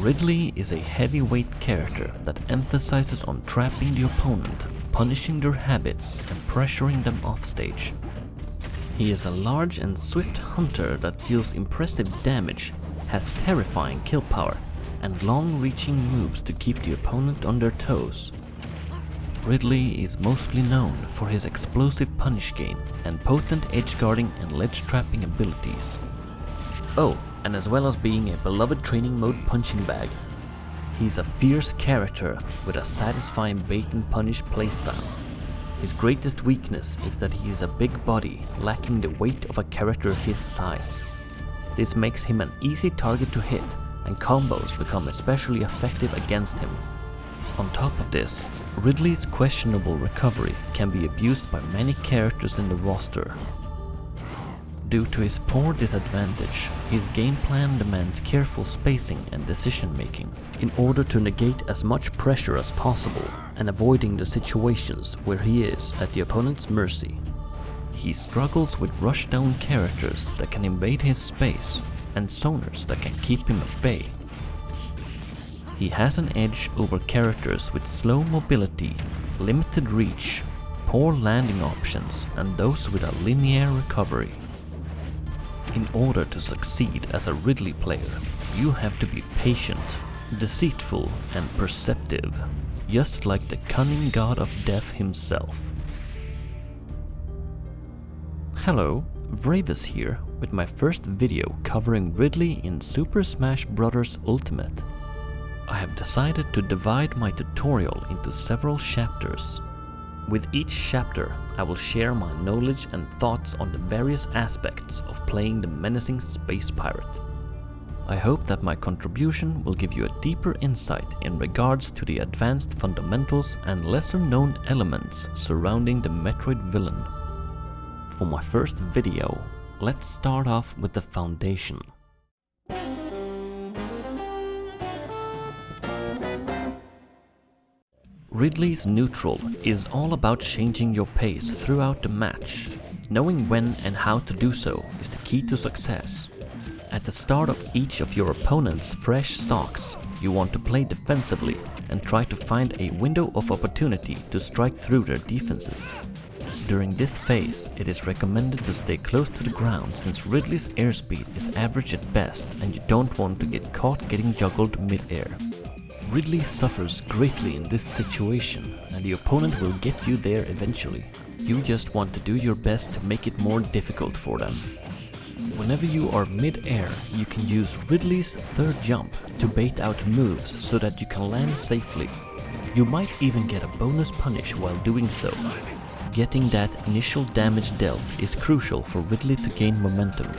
Ridley is a heavyweight character that emphasizes on trapping the opponent, punishing their habits, and pressuring them offstage. He is a large and swift hunter that deals impressive damage, has terrifying kill power, and long-reaching moves to keep the opponent on their toes. Ridley is mostly known for his explosive punish game and potent edge-guarding and ledge-trapping abilities. Oh, and as well as being a beloved training mode punching bag. He's a fierce character with a satisfying bait and punish playstyle. His greatest weakness is that he is a big body, lacking the weight of a character his size. This makes him an easy target to hit, and combos become especially effective against him. On top of this, Ridley's questionable recovery can be abused by many characters in the roster. Due to his poor disadvantage, his game plan demands careful spacing and decision making in order to negate as much pressure as possible and avoiding the situations where he is at the opponent's mercy. He struggles with rushdown characters that can invade his space and zoners that can keep him at bay. He has an edge over characters with slow mobility, limited reach, poor landing options, and those with a linear recovery. In order to succeed as a Ridley player, you have to be patient, deceitful, and perceptive, just like the cunning god of death himself. Hello, Vreyvus here with my first video covering Ridley in Super Smash Bros. Ultimate. I have decided to divide my tutorial into several chapters. With each chapter, I will share my knowledge and thoughts on the various aspects of playing the menacing space pirate. I hope that my contribution will give you a deeper insight in regards to the advanced fundamentals and lesser known elements surrounding the Metroid villain. For my first video, let's start off with the foundation. Ridley's neutral is all about changing your pace throughout the match. Knowing when and how to do so is the key to success. At the start of each of your opponent's fresh stocks, you want to play defensively and try to find a window of opportunity to strike through their defenses. During this phase, it is recommended to stay close to the ground since Ridley's airspeed is average at best and you don't want to get caught getting juggled mid-air. Ridley suffers greatly in this situation, and the opponent will get you there eventually. You just want to do your best to make it more difficult for them. Whenever you are mid-air, you can use Ridley's third jump to bait out moves so that you can land safely. You might even get a bonus punish while doing so. Getting that initial damage dealt is crucial for Ridley to gain momentum.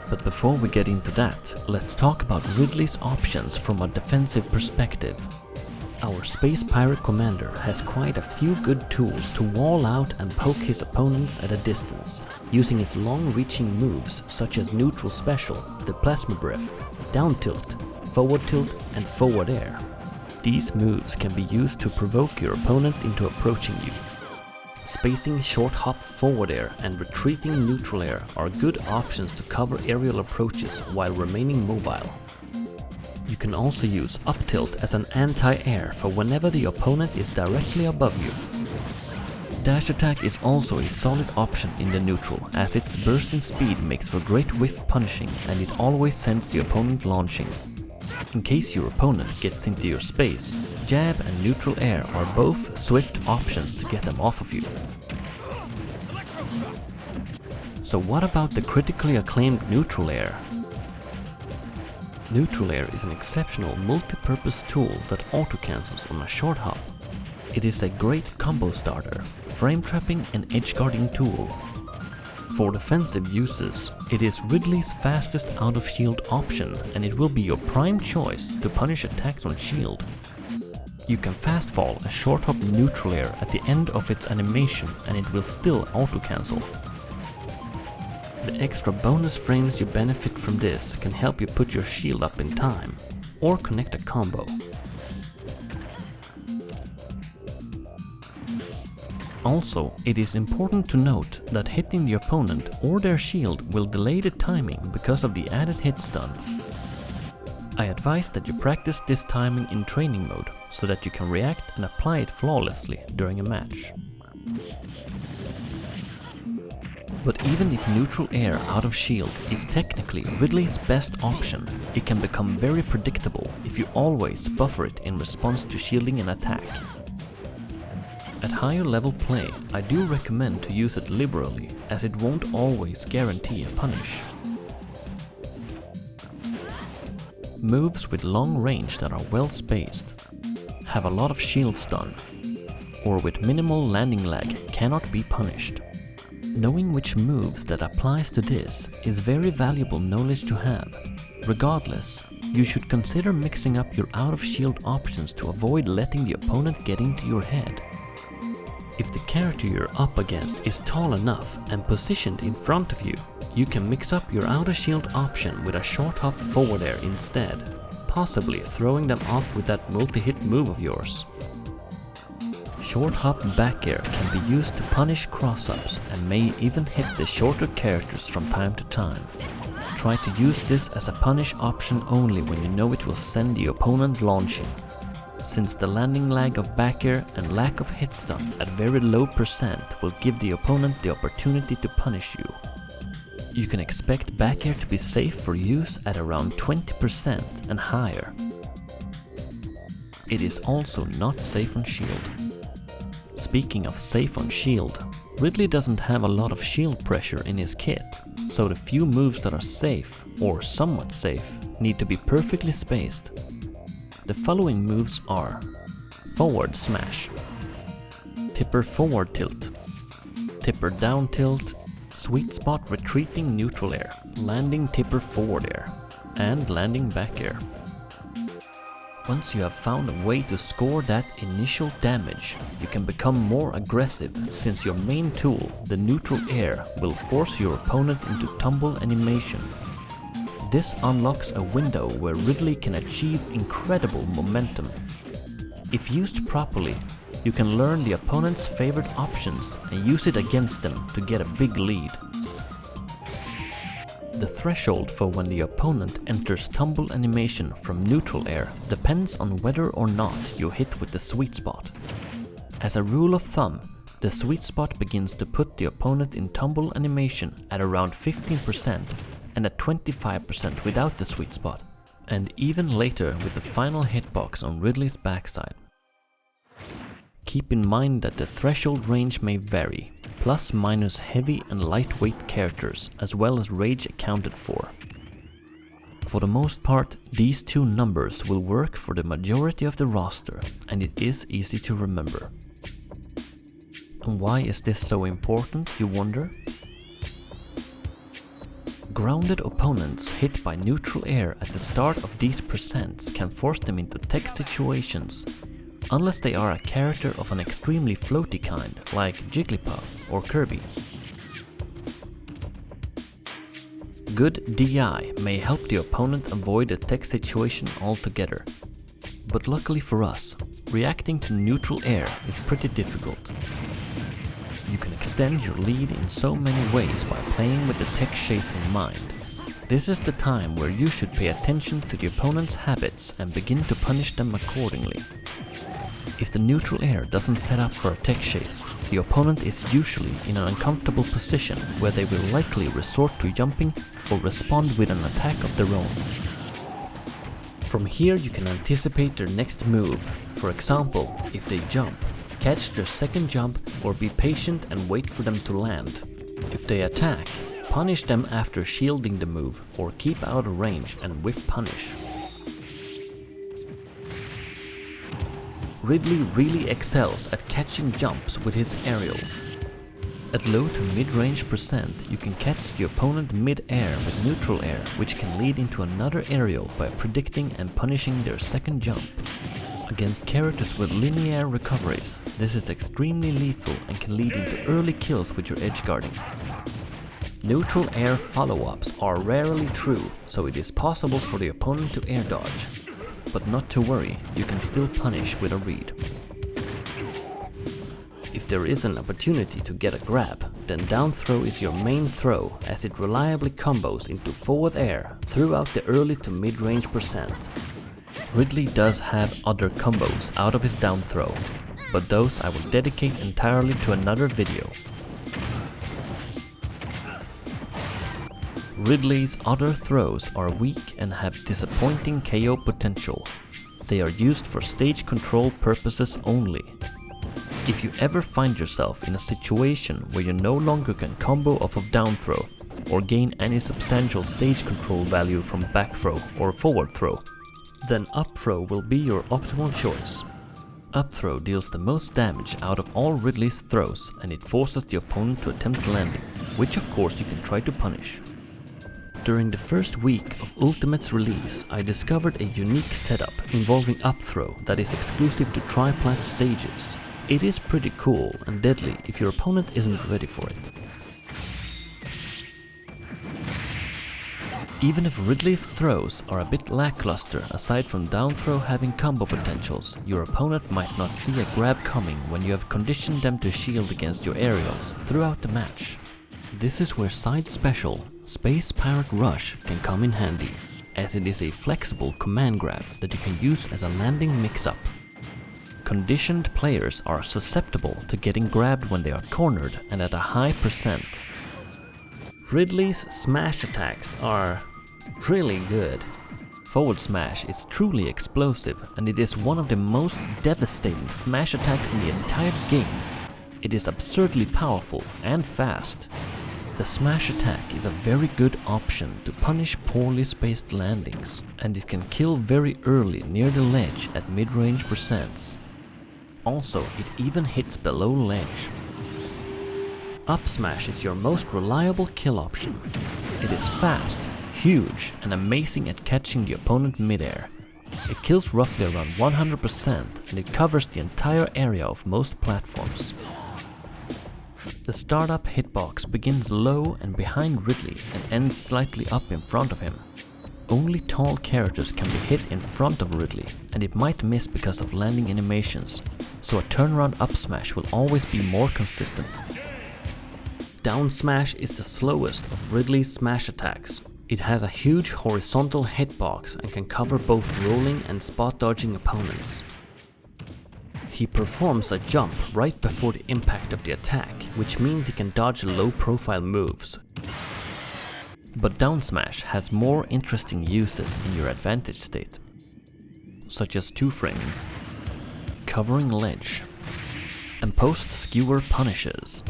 But before we get into that, let's talk about Ridley's options from a defensive perspective. Our Space Pirate Commander has quite a few good tools to wall out and poke his opponents at a distance, using his long-reaching moves such as Neutral Special, the Plasma Breath, Down Tilt, Forward Tilt, and Forward Air. These moves can be used to provoke your opponent into approaching you. Spacing Short Hop Forward Air and Retreating Neutral Air are good options to cover aerial approaches while remaining mobile. You can also use Up Tilt as an anti-air for whenever the opponent is directly above you. Dash Attack is also a solid option in the neutral, as its burst in speed makes for great whiff punishing and it always sends the opponent launching. In case your opponent gets into your space, Jab and Neutral Air are both swift options to get them off of you. So what about the critically acclaimed Neutral Air? Neutral Air is an exceptional multi-purpose tool that auto-cancels on a short hop. It is a great combo starter, frame trapping and edge guarding tool. For defensive uses, it is Ridley's fastest out of shield option and it will be your prime choice to punish attacks on shield. You can fast fall a short hop Neutral Air at the end of its animation and it will still auto cancel. The extra bonus frames you benefit from this can help you put your shield up in time, or connect a combo. Also, it is important to note that hitting the opponent or their shield will delay the timing because of the added hit stun. I advise that you practice this timing in training mode so that you can react and apply it flawlessly during a match. But even if neutral air out of shield is technically Ridley's best option, it can become very predictable if you always buffer it in response to shielding an attack. At higher level play, I do recommend to use it liberally, as it won't always guarantee a punish. Moves with long range that are well spaced, have a lot of shield stun, or with minimal landing lag cannot be punished. Knowing which moves that applies to this is very valuable knowledge to have. Regardless, you should consider mixing up your out of shield options to avoid letting the opponent get into your head. If the character you're up against is tall enough and positioned in front of you, you can mix up your out of shield option with a short hop forward air instead, possibly throwing them off with that multi-hit move of yours. Short hop back air can be used to punish cross-ups and may even hit the shorter characters from time to time. Try to use this as a punish option only when you know it will send the opponent launching, since the landing lag of back air and lack of hit stun at very low percent will give the opponent the opportunity to punish you. You can expect back air to be safe for use at around 20% and higher. It is also not safe on shield. Speaking of safe on shield, Ridley doesn't have a lot of shield pressure in his kit, so the few moves that are safe, or somewhat safe, need to be perfectly spaced. The following moves are: forward smash, tipper forward tilt, tipper down tilt, sweet spot retreating neutral air, landing tipper forward air, and landing back air. Once you have found a way to score that initial damage, you can become more aggressive, since your main tool, the neutral air, will force your opponent into tumble animation. This unlocks a window where Ridley can achieve incredible momentum. If used properly, you can learn the opponent's favorite options and use it against them to get a big lead. The threshold for when the opponent enters tumble animation from neutral air depends on whether or not you hit with the sweet spot. As a rule of thumb, the sweet spot begins to put the opponent in tumble animation at around 15% and at 25% without the sweet spot, and even later with the final hitbox on Ridley's backside. Keep in mind that the threshold range may vary, plus minus heavy and lightweight characters, as well as rage accounted for. For the most part, these two numbers will work for the majority of the roster, and it is easy to remember. And why is this so important, you wonder? Grounded opponents hit by neutral air at the start of these percents can force them into tech situations, unless they are a character of an extremely floaty kind, like Jigglypuff or Kirby. Good DI may help the opponent avoid a tech situation altogether, but luckily for us, reacting to neutral air is pretty difficult. You can extend your lead in so many ways by playing with the tech chase in mind. This is the time where you should pay attention to the opponent's habits and begin to punish them accordingly. If the neutral air doesn't set up for a tech chase, the opponent is usually in an uncomfortable position where they will likely resort to jumping or respond with an attack of their own. From here you can anticipate their next move. For example, if they jump, catch their second jump or be patient and wait for them to land. If they attack, punish them after shielding the move or keep out of range and whiff punish. Ridley really excels at catching jumps with his aerials. At low to mid-range percent, you can catch the opponent mid-air with neutral air, which can lead into another aerial by predicting and punishing their second jump. Against characters with linear recoveries, this is extremely lethal and can lead into early kills with your edge guarding. Neutral air follow-ups are rarely true, so it is possible for the opponent to air dodge. But not to worry, you can still punish with a read. If there is an opportunity to get a grab, then down throw is your main throw, as it reliably combos into forward air throughout the early to mid-range percent. Ridley does have other combos out of his down throw, but those I will dedicate entirely to another video. Ridley's other throws are weak and have disappointing KO potential. They are used for stage control purposes only. If you ever find yourself in a situation where you no longer can combo off of down throw or gain any substantial stage control value from back throw or forward throw, then up throw will be your optimal choice. Up throw deals the most damage out of all Ridley's throws, and it forces the opponent to attempt landing, which of course you can try to punish. During the first week of Ultimate's release, I discovered a unique setup involving up throw that is exclusive to triplat stages. It is pretty cool and deadly if your opponent isn't ready for it. Even if Ridley's throws are a bit lackluster aside from down throw having combo potentials, your opponent might not see a grab coming when you have conditioned them to shield against your aerials throughout the match. This is where side special, Space Pirate Rush, can come in handy, as it is a flexible command grab that you can use as a landing mix-up. Conditioned players are susceptible to getting grabbed when they are cornered and at a high percent. Ridley's smash attacks are really good. Forward smash is truly explosive, and it is one of the most devastating smash attacks in the entire game. It is absurdly powerful and fast. The smash attack is a very good option to punish poorly spaced landings, and it can kill very early near the ledge at mid-range percents. Also, it even hits below ledge. Up smash is your most reliable kill option. It is fast, huge, and amazing at catching the opponent mid-air. It kills roughly around 100%, and it covers the entire area of most platforms. The startup hitbox begins low and behind Ridley and ends slightly up in front of him. Only tall characters can be hit in front of Ridley, and it might miss because of landing animations, so a turnaround up smash will always be more consistent. Down smash is the slowest of Ridley's smash attacks. It has a huge horizontal hitbox and can cover both rolling and spot dodging opponents. He performs a jump right before the impact of the attack, which means he can dodge low profile moves. But down smash has more interesting uses in your advantage state, such as two-framing, covering ledge, and post skewer punishes.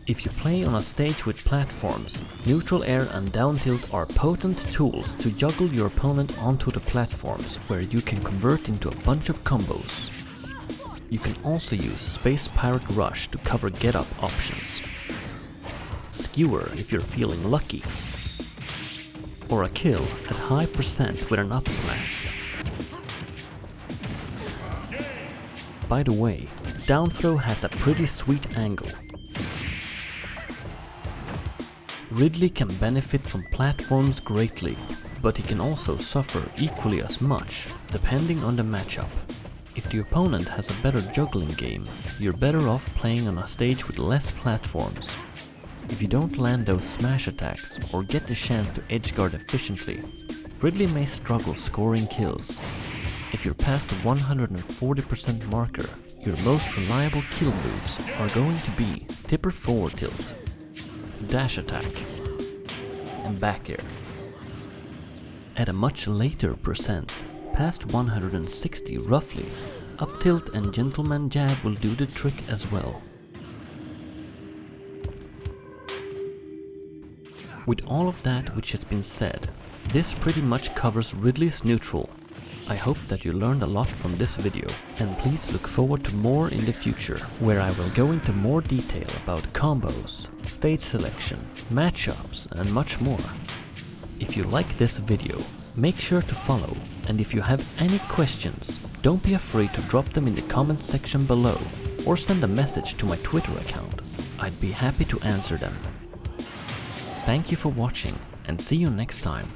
If you play on a stage with platforms, neutral air and down tilt are potent tools to juggle your opponent onto the platforms, where you can convert into a bunch of combos. You can also use Space Pirate Rush to cover get-up options, skewer if you're feeling lucky, or a kill at high percent with an up smash. By the way, down throw has a pretty sweet angle. Ridley can benefit from platforms greatly, but he can also suffer equally as much, depending on the matchup. If the opponent has a better juggling game, you're better off playing on a stage with less platforms. If you don't land those smash attacks or get the chance to edgeguard efficiently, Ridley may struggle scoring kills. If you're past the 140% marker, your most reliable kill moves are going to be tipper forward tilt, dash attack, and back air. At a much later percent, past 160 roughly, up tilt and gentleman jab will do the trick as well. With all of that which has been said, this pretty much covers Ridley's neutral. I hope that you learned a lot from this video, and please look forward to more in the future, where I will go into more detail about combos, stage selection, matchups, and much more. If you like this video, make sure to follow, and if you have any questions, don't be afraid to drop them in the comment section below, or send a message to my Twitter account. I'd be happy to answer them. Thank you for watching, and see you next time.